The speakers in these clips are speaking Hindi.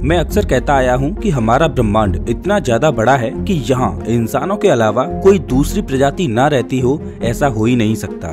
मैं अक्सर कहता आया हूँ कि हमारा ब्रह्मांड इतना ज्यादा बड़ा है कि यहाँ इंसानों के अलावा कोई दूसरी प्रजाति ना रहती हो, ऐसा हो ही नहीं सकता।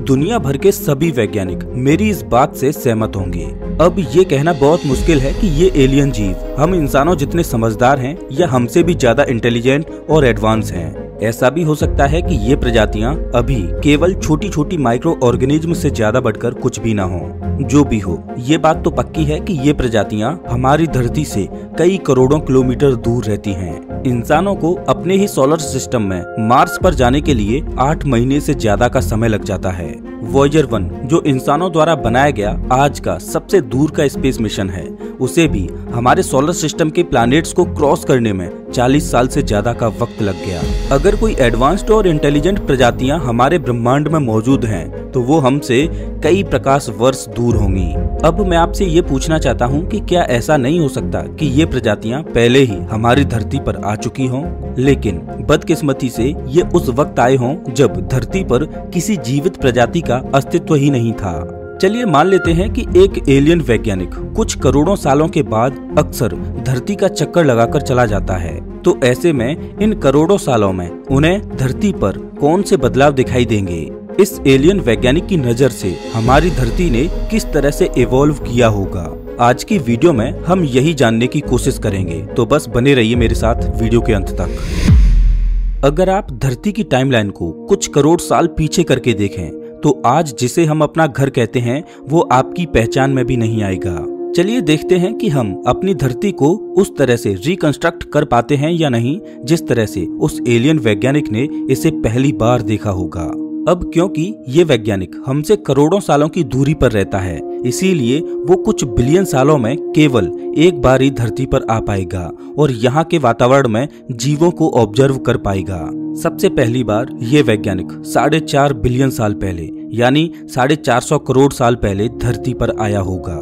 दुनिया भर के सभी वैज्ञानिक मेरी इस बात से सहमत होंगे। अब ये कहना बहुत मुश्किल है कि ये एलियन जीव हम इंसानों जितने समझदार हैं या हमसे भी ज्यादा इंटेलिजेंट और एडवांस हैं। ऐसा भी हो सकता है कि ये प्रजातियां अभी केवल छोटी छोटी माइक्रो ऑर्गेनिज्म से ज्यादा बढ़कर कुछ भी ना हो। जो भी हो, ये बात तो पक्की है कि ये प्रजातियां हमारी धरती से कई करोड़ों किलोमीटर दूर रहती हैं। इंसानों को अपने ही सोलर सिस्टम में मार्स पर जाने के लिए 8 महीने से ज्यादा का समय लग जाता है। वॉयेजर 1 जो इंसानों द्वारा बनाया गया आज का सबसे दूर का स्पेस मिशन है, उसे भी हमारे सोलर सिस्टम के प्लैनेट्स को क्रॉस करने में 40 साल से ज्यादा का वक्त लग गया। अगर कोई एडवांस्ड और इंटेलिजेंट प्रजातियां हमारे ब्रह्मांड में मौजूद हैं, तो वो हमसे कई प्रकाश वर्ष दूर होंगी। अब मैं आपसे ये पूछना चाहता हूँ कि क्या ऐसा नहीं हो सकता कि ये प्रजातियां पहले ही हमारी धरती पर आ चुकी हों, लेकिन बदकिस्मती से ये उस वक्त आए हों जब धरती पर किसी जीवित प्रजाति का अस्तित्व ही नहीं था। चलिए मान लेते हैं कि एक एलियन वैज्ञानिक कुछ करोड़ों सालों के बाद अक्सर धरती का चक्कर लगाकर चला जाता है, तो ऐसे में इन करोड़ों सालों में उन्हें धरती पर कौन से बदलाव दिखाई देंगे? इस एलियन वैज्ञानिक की नजर से हमारी धरती ने किस तरह से इवॉल्व किया होगा? आज की वीडियो में हम यही जानने की कोशिश करेंगे, तो बस बने रहिए मेरे साथ वीडियो के अंत तक। अगर आप धरती की टाइमलाइन को कुछ करोड़ साल पीछे करके देखें, तो आज जिसे हम अपना घर कहते हैं वो आपकी पहचान में भी नहीं आएगा। चलिए देखते हैं कि हम अपनी धरती को उस तरह से रिकंस्ट्रक्ट कर पाते हैं या नहीं, जिस तरह से उस एलियन वैज्ञानिक ने इसे पहली बार देखा होगा। अब क्योंकि ये वैज्ञानिक हमसे करोड़ों सालों की दूरी पर रहता है, इसीलिए वो कुछ बिलियन सालों में केवल एक बार ही धरती पर आ पाएगा और यहाँ के वातावरण में जीवों को ऑब्जर्व कर पाएगा। सबसे पहली बार ये वैज्ञानिक 4.5 बिलियन साल पहले यानी 450 करोड़ साल पहले धरती पर आया होगा।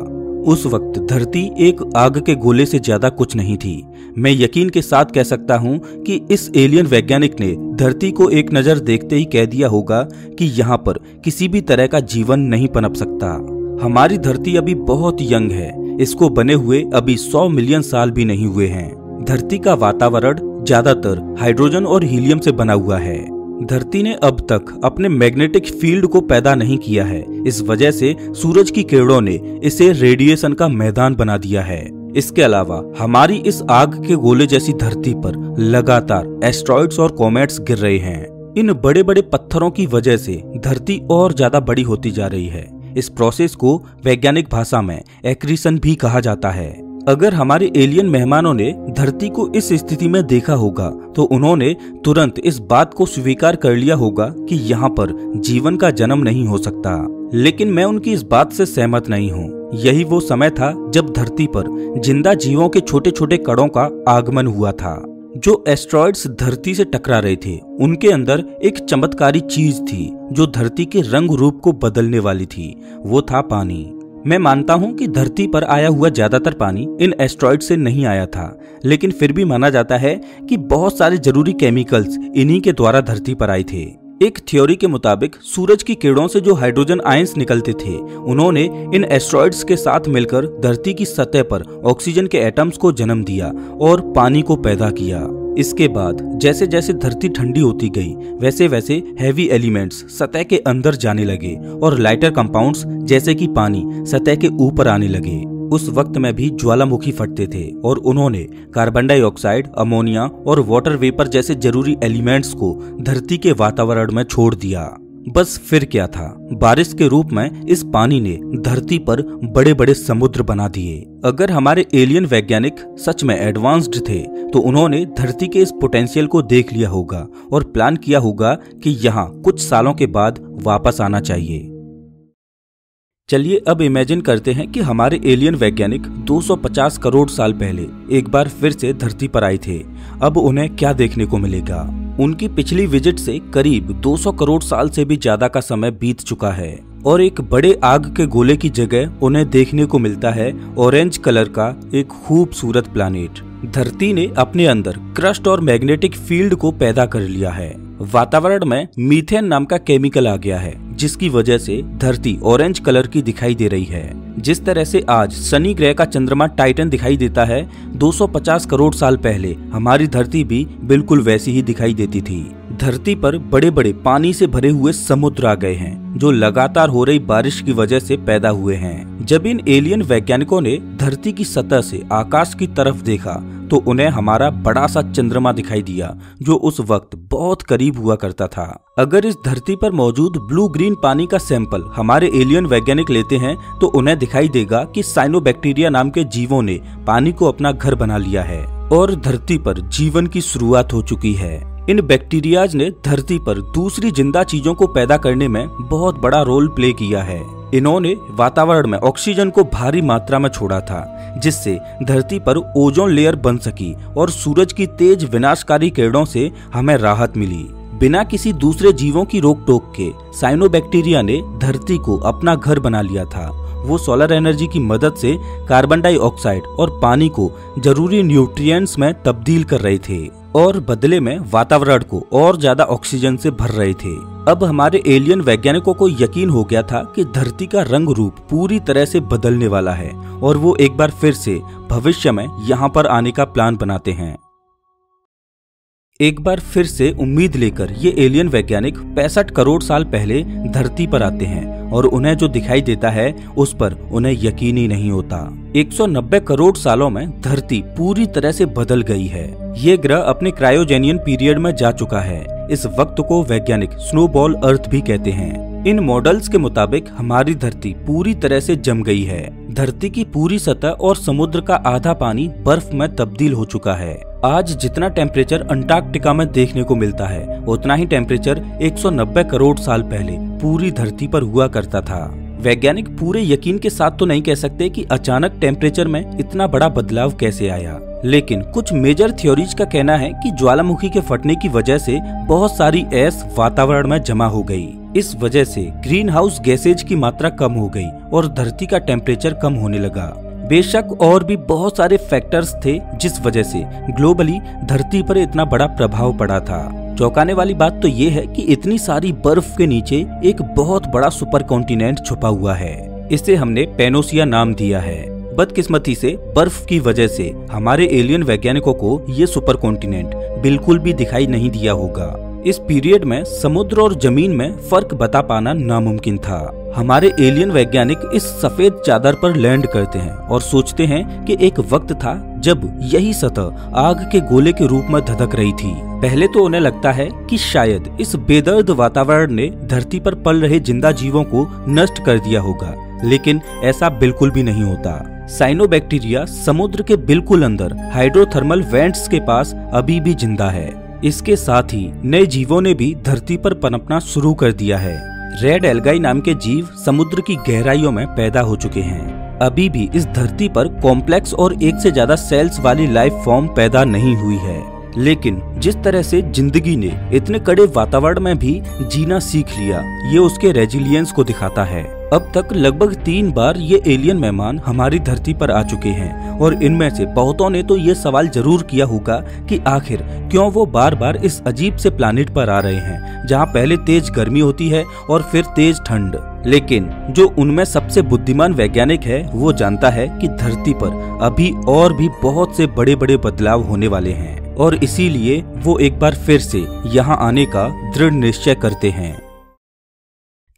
उस वक्त धरती एक आग के गोले से ज्यादा कुछ नहीं थी। मैं यकीन के साथ कह सकता हूँ कि इस एलियन वैज्ञानिक ने धरती को एक नजर देखते ही कह दिया होगा कि यहाँ पर किसी भी तरह का जीवन नहीं पनप सकता। हमारी धरती अभी बहुत यंग है, इसको बने हुए अभी 100 मिलियन साल भी नहीं हुए हैं। धरती का वातावरण ज्यादातर हाइड्रोजन और हीलियम से बना हुआ है। धरती ने अब तक अपने मैग्नेटिक फील्ड को पैदा नहीं किया है, इस वजह से सूरज की किरणों ने इसे रेडिएशन का मैदान बना दिया है। इसके अलावा हमारी इस आग के गोले जैसी धरती पर लगातार एस्ट्रॉइड्स और कॉमेट्स गिर रहे हैं। इन बड़े बड़े पत्थरों की वजह से धरती और ज्यादा बड़ी होती जा रही है। इस प्रोसेस को वैज्ञानिक भाषा में एक्रीशन भी कहा जाता है। अगर हमारे एलियन मेहमानों ने धरती को इस स्थिति में देखा होगा, तो उन्होंने तुरंत इस बात को स्वीकार कर लिया होगा कि यहाँ पर जीवन का जन्म नहीं हो सकता। लेकिन मैं उनकी इस बात से सहमत नहीं हूँ। यही वो समय था जब धरती पर जिंदा जीवों के छोटे छोटे कणों का आगमन हुआ था। जो एस्ट्रॉइड्स धरती से टकरा रहे थे, उनके अंदर एक चमत्कारी चीज थी जो धरती के रंग रूप को बदलने वाली थी। वो था पानी। मैं मानता हूं कि धरती पर आया हुआ ज्यादातर पानी इन एस्ट्रॉइड से नहीं आया था, लेकिन फिर भी माना जाता है कि बहुत सारे जरूरी केमिकल्स इन्हीं के द्वारा धरती पर आए थे। एक थ्योरी के मुताबिक सूरज की किरणों से जो हाइड्रोजन आयंस निकलते थे, उन्होंने इन एस्ट्रॉइड्स के साथ मिलकर धरती की सतह पर ऑक्सीजन के एटम्स को जन्म दिया और पानी को पैदा किया। इसके बाद जैसे जैसे धरती ठंडी होती गई, वैसे वैसे हैवी एलिमेंट्स सतह के अंदर जाने लगे और लाइटर कंपाउंड्स जैसे कि पानी सतह के ऊपर आने लगे। उस वक्त में भी ज्वालामुखी फटते थे और उन्होंने कार्बन डाइऑक्साइड, अमोनिया और वाटर वेपर जैसे जरूरी एलिमेंट्स को धरती के वातावरण में छोड़ दिया। बस फिर क्या था, बारिश के रूप में इस पानी ने धरती पर बड़े बड़े समुद्र बना दिए। अगर हमारे एलियन वैज्ञानिक सच में एडवांस्ड थे, तो उन्होंने धरती के इस पोटेंशियल को देख लिया होगा और प्लान किया होगा कि यहाँ कुछ सालों के बाद वापस आना चाहिए। चलिए अब इमेजिन करते हैं कि हमारे एलियन वैज्ञानिक 250 करोड़ साल पहले एक बार फिर से धरती पर आए थे। अब उन्हें क्या देखने को मिलेगा? उनकी पिछली विजिट से करीब 200 करोड़ साल से भी ज्यादा का समय बीत चुका है और एक बड़े आग के गोले की जगह उन्हें देखने को मिलता है ऑरेंज कलर का एक खूबसूरत प्लैनेट। धरती ने अपने अंदर क्रस्ट और मैग्नेटिक फील्ड को पैदा कर लिया है। वातावरण में मीथेन नाम का केमिकल आ गया है, जिसकी वजह से धरती ऑरेंज कलर की दिखाई दे रही है। जिस तरह से आज शनि ग्रह का चंद्रमा टाइटन दिखाई देता है, 250 करोड़ साल पहले हमारी धरती भी बिल्कुल वैसी ही दिखाई देती थी। धरती पर बड़े बड़े पानी से भरे हुए समुद्र आ गए हैं, जो लगातार हो रही बारिश की वजह से पैदा हुए हैं। जब इन एलियन वैज्ञानिकों ने धरती की सतह से आकाश की तरफ देखा तो उन्हें हमारा बड़ा सा चंद्रमा दिखाई दिया, जो उस वक्त बहुत करीब हुआ करता था। अगर इस धरती पर मौजूद ब्लू ग्रीन पानी का सैंपल हमारे एलियन वैज्ञानिक लेते हैं तो उन्हें दिखाई देगा कि साइनोबैक्टीरिया नाम के जीवों ने पानी को अपना घर बना लिया है और धरती पर जीवन की शुरुआत हो चुकी है। इन बैक्टीरियाज ने धरती पर दूसरी जिंदा चीजों को पैदा करने में बहुत बड़ा रोल प्ले किया है। इन्होंने वातावरण में ऑक्सीजन को भारी मात्रा में छोड़ा था, जिससे धरती पर ओजोन लेयर बन सकी और सूरज की तेज विनाशकारी किरणों से हमें राहत मिली। बिना किसी दूसरे जीवों की रोक टोक के साइनोबैक्टीरिया ने धरती को अपना घर बना लिया था। वो सोलर एनर्जी की मदद से कार्बन डाइऑक्साइड और पानी को जरूरी न्यूट्रिएंट्स में तब्दील कर रहे थे और बदले में वातावरण को और ज्यादा ऑक्सीजन से भर रहे थे। अब हमारे एलियन वैज्ञानिकों को यकीन हो गया था कि धरती का रंग रूप पूरी तरह से बदलने वाला है और वो एक बार फिर से भविष्य में यहाँ पर आने का प्लान बनाते हैं। एक बार फिर से उम्मीद लेकर ये एलियन वैज्ञानिक 65 करोड़ साल पहले धरती पर आते हैं और उन्हें जो दिखाई देता है उस पर उन्हें यकीन ही नहीं होता। 190 करोड़ सालों में धरती पूरी तरह से बदल गई है। ये ग्रह अपने क्रायोजेनियन पीरियड में जा चुका है। इस वक्त को वैज्ञानिक स्नोबॉल अर्थ भी कहते हैं। इन मॉडल्स के मुताबिक हमारी धरती पूरी तरह से जम गई है। धरती की पूरी सतह और समुद्र का आधा पानी बर्फ में तब्दील हो चुका है। आज जितना टेम्परेचर अंटार्कटिका में देखने को मिलता है, उतना ही टेम्परेचर 190 करोड़ साल पहले पूरी धरती पर हुआ करता था। वैज्ञानिक पूरे यकीन के साथ तो नहीं कह सकते कि अचानक टेम्परेचर में इतना बड़ा बदलाव कैसे आया, लेकिन कुछ मेजर थ्योरीज का कहना है कि ज्वालामुखी के फटने की वजह से बहुत सारी ऐश वातावरण में जमा हो गई। इस वजह से ग्रीन हाउस गैसेज की मात्रा कम हो गई और धरती का टेम्परेचर कम होने लगा। बेशक और भी बहुत सारे फैक्टर्स थे जिस वजह से ग्लोबली धरती पर इतना बड़ा प्रभाव पड़ा था। चौंकाने वाली बात तो ये है कि इतनी सारी बर्फ के नीचे एक बहुत बड़ा सुपर कॉन्टिनेंट छुपा हुआ है। इसे हमने पेनोसिया नाम दिया है। बदकिस्मती से बर्फ की वजह से हमारे एलियन वैज्ञानिकों को ये सुपर कॉन्टिनेंट बिल्कुल भी दिखाई नहीं दिया होगा। इस पीरियड में समुद्र और जमीन में फर्क बता पाना नामुमकिन था। हमारे एलियन वैज्ञानिक इस सफेद चादर पर लैंड करते हैं और सोचते हैं कि एक वक्त था जब यही सतह आग के गोले के रूप में धधक रही थी। पहले तो उन्हें लगता है कि शायद इस बेदर्द वातावरण ने धरती पर पल रहे जिंदा जीवों को नष्ट कर दिया होगा, लेकिन ऐसा बिल्कुल भी नहीं होता। साइनोबैक्टीरिया समुद्र के बिल्कुल अंदर हाइड्रोथर्मल वेंट्स के पास अभी भी जिंदा है। इसके साथ ही नए जीवों ने भी धरती पर पनपना शुरू कर दिया है। रेड एल्गाई नाम के जीव समुद्र की गहराइयों में पैदा हो चुके हैं। अभी भी इस धरती पर कॉम्प्लेक्स और एक से ज्यादा सेल्स वाली लाइफ फॉर्म पैदा नहीं हुई है, लेकिन जिस तरह से जिंदगी ने इतने कड़े वातावरण में भी जीना सीख लिया, ये उसके रेजिलियंस को दिखाता है। अब तक लगभग 3 बार ये एलियन मेहमान हमारी धरती पर आ चुके हैं और इनमें से बहुतों ने तो ये सवाल जरूर किया होगा कि आखिर क्यों वो बार बार इस अजीब से प्लानिट पर आ रहे हैं, जहाँ पहले तेज गर्मी होती है और फिर तेज ठंड। लेकिन जो उनमें सबसे बुद्धिमान वैज्ञानिक है वो जानता है कि धरती पर अभी और भी बहुत से बड़े बड़े बदलाव होने वाले हैं और इसीलिए वो एक बार फिर से यहाँ आने का दृढ़ निश्चय करते हैं।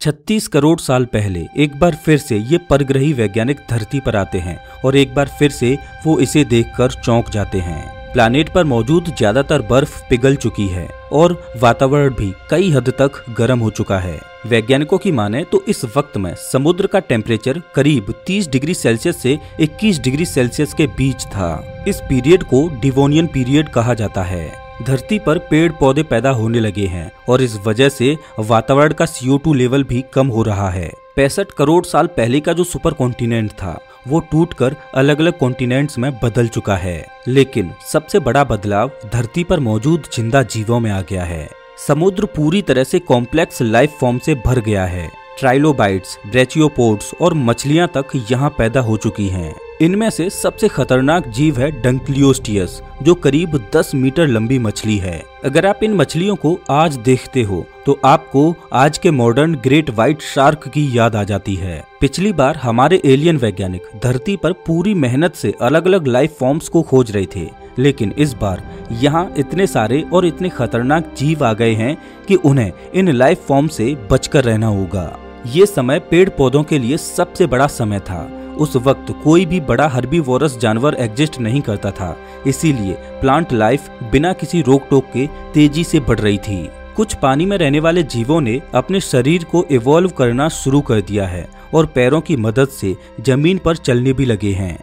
36 करोड़ साल पहले एक बार फिर से ये परग्रही वैज्ञानिक धरती पर आते हैं और एक बार फिर से वो इसे देखकर चौंक जाते हैं। प्लैनेट पर मौजूद ज्यादातर बर्फ पिघल चुकी है और वातावरण भी कई हद तक गर्म हो चुका है। वैज्ञानिकों की माने तो इस वक्त में समुद्र का टेम्परेचर करीब 30 डिग्री सेल्सियस से 21 डिग्री सेल्सियस के बीच था। इस पीरियड को डिवोनियन पीरियड कहा जाता है। धरती पर पेड़ पौधे पैदा होने लगे हैं और इस वजह से वातावरण का CO2 लेवल भी कम हो रहा है। 65 करोड़ साल पहले का जो सुपर कॉन्टिनेंट था वो टूटकर अलग अलग कॉन्टिनेंट्स में बदल चुका है, लेकिन सबसे बड़ा बदलाव धरती पर मौजूद जिंदा जीवों में आ गया है। समुद्र पूरी तरह से कॉम्प्लेक्स लाइफ फॉर्म से भर गया है। ट्राइलोबाइट्स, ब्रेचियोपोड्स और मछलियां तक यहाँ पैदा हो चुकी हैं। इनमें से सबसे खतरनाक जीव है डंक्लियोस्टियस, जो करीब 10 मीटर लंबी मछली है। अगर आप इन मछलियों को आज देखते हो तो आपको आज के मॉडर्न ग्रेट व्हाइट शार्क की याद आ जाती है। पिछली बार हमारे एलियन वैज्ञानिक धरती पर पूरी मेहनत से अलग अलग लाइफ फॉर्म्स को खोज रहे थे, लेकिन इस बार यहाँ इतने सारे और इतने खतरनाक जीव आ गए हैं कि उन्हें इन लाइफ फॉर्म से बचकर रहना होगा। ये समय पेड़ पौधों के लिए सबसे बड़ा समय था। उस वक्त कोई भी बड़ा हर्बीवोरस जानवर एग्जिस्ट नहीं करता था, इसीलिए प्लांट लाइफ बिना किसी रोक टोक के तेजी से बढ़ रही थी। कुछ पानी में रहने वाले जीवों ने अपने शरीर को इवॉल्व करना शुरू कर दिया है और पैरों की मदद से जमीन पर चलने भी लगे हैं।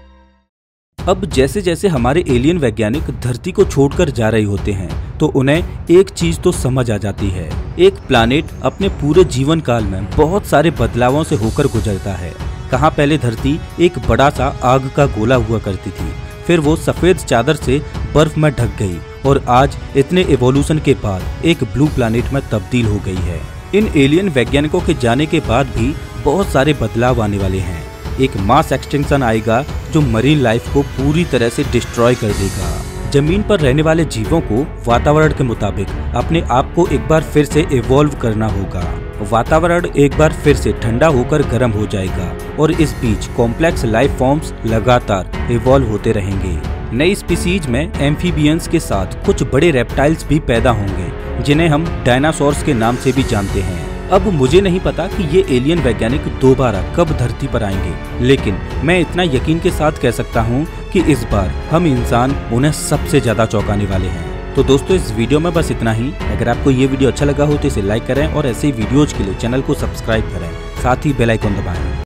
अब जैसे जैसे हमारे एलियन वैज्ञानिक धरती को छोड़कर जा रहे होते हैं तो उन्हें एक चीज तो समझ आ जाती है, एक प्लानेट अपने पूरे जीवन काल में बहुत सारे बदलावों से होकर गुजरता है। कहाँ पहले धरती एक बड़ा सा आग का गोला हुआ करती थी, फिर वो सफेद चादर से बर्फ में ढक गई और आज इतने इवोल्यूशन के बाद एक ब्लू प्लैनेट में तब्दील हो गई है। इन एलियन वैज्ञानिकों के जाने के बाद भी बहुत सारे बदलाव आने वाले हैं। एक मास एक्सटिंक्शन आएगा जो मरीन लाइफ को पूरी तरह से डिस्ट्रॉय कर देगा। जमीन पर रहने वाले जीवों को वातावरण के मुताबिक अपने आप को एक बार फिर से इवॉल्व करना होगा। वातावरण एक बार फिर से ठंडा होकर गर्म हो जाएगा और इस बीच कॉम्प्लेक्स लाइफ फॉर्म्स लगातार इवॉल्व होते रहेंगे। नई स्पीसीज में एम्फीबियंस के साथ कुछ बड़े रेप्टाइल्स भी पैदा होंगे जिन्हें हम डायनासोर्स के नाम से भी जानते हैं। अब मुझे नहीं पता कि ये एलियन वैज्ञानिक दोबारा कब धरती पर आएंगे, लेकिन मैं इतना यकीन के साथ कह सकता हूँ कि इस बार हम इंसान उन्हें सबसे ज्यादा चौंकाने वाले हैं। तो दोस्तों इस वीडियो में बस इतना ही। अगर आपको ये वीडियो अच्छा लगा हो तो इसे लाइक करें और ऐसे ही वीडियोज के लिए चैनल को सब्सक्राइब करें, साथ ही बेल आइकन दबाएं।